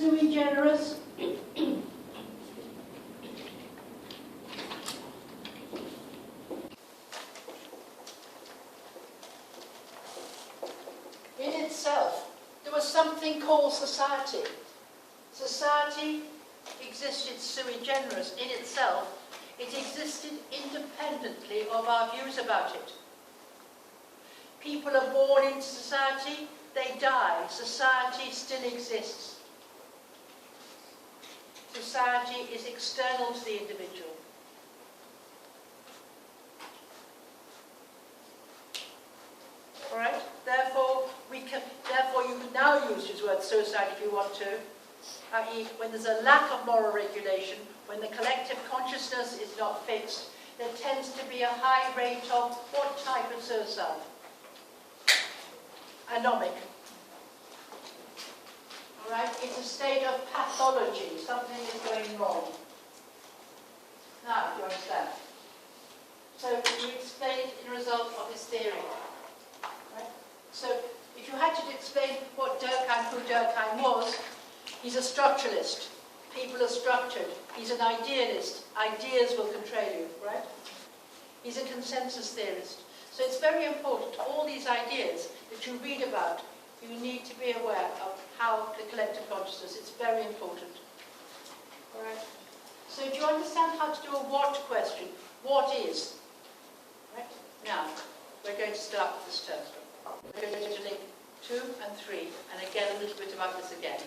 Sui generis. In itself, there was something called society. Society existed sui generis in itself. It existed independently of our views about it. People are born into society, they die. Society still exists. Society is external to the individual. All right? Therefore, you can now use his word suicide if you want to, i.e. when there's a lack of moral regulation, when the collective consciousness is not fixed, there tends to be a high rate of what type of suicide? Anomic. All right? It's a state of pathology. Something is going wrong. Now, do you understand? So you explain in result of his theory. Right? So if you had to explain what Durkheim, who Durkheim was, he's a structuralist. People are structured. He's an idealist. Ideas will control you, right? He's a consensus theorist. So it's very important, all these ideas that you read about, you need to be aware of how the collective consciousness, it's very important. All right? So do you understand how to do a what question? What is? Right? Now, we're going to start with this term. We're going to link 2 and 3, and again a little bit about this again.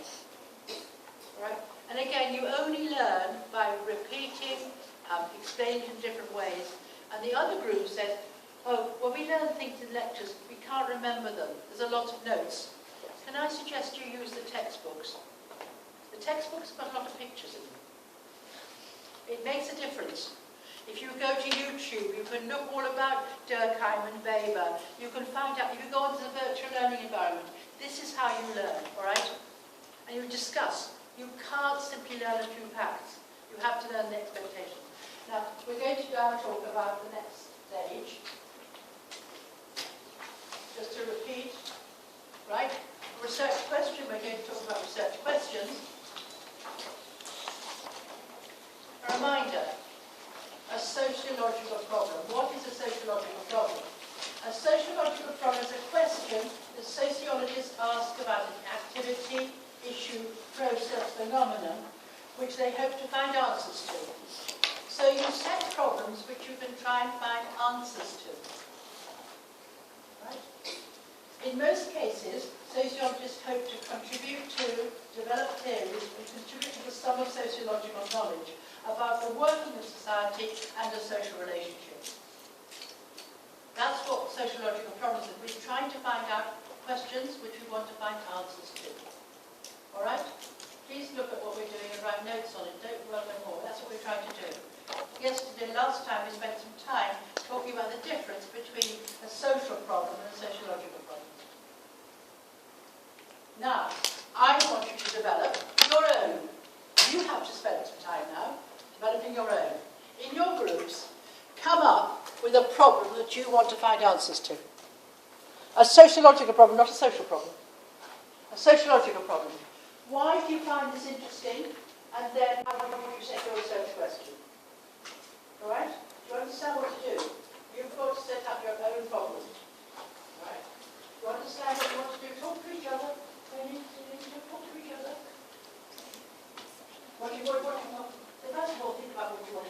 All right? And again, you only learn by repeating, explaining in different ways. And the other group said, oh, well, we learn things in lectures, we can't remember them. There's a lot of notes. Can I suggest you use the textbooks? The textbooks have got a lot of pictures in them. It makes a difference. If you go to YouTube, you can look all about Durkheim and Weber. You can find out, if you go into the virtual learning environment, this is how you learn, all right? And you discuss. You can't simply learn a few facts. You have to learn the expectations. Now, we're going to now talk about the next stage. Just to repeat, right? Research question, we're going to talk about research questions. A reminder, a sociological problem. What is a sociological problem? A sociological problem is a question that sociologists ask about an activity, issue, process, phenomenon, which they hope to find answers to. So you set problems which you can try and find answers to. Right? In most cases, sociologists hope to contribute to, develop theories, and contribute to the sum of sociological knowledge about the working of society and the social relationship. That's what sociological problems are. We're trying to find out questions which we want to find answers to. All right? Please look at what we're doing and write notes on it. Don't dwell no more. That's what we're trying to do. Yesterday, last time, we spent some time talking about the difference between a social problem and a sociological problem. Now, I want you to develop your own. You have to spend some time now developing your own. In your groups, come up with a problem that you want to find answers to. A sociological problem, not a social problem. A sociological problem. Why do you find this interesting? And then how would you set your research question? All right? Do you understand what to do? You've got to set up your own problem. All right? Do you understand what you want to do? Talk to each other. You need to talk to each other. What do you want? First of all, think about what you want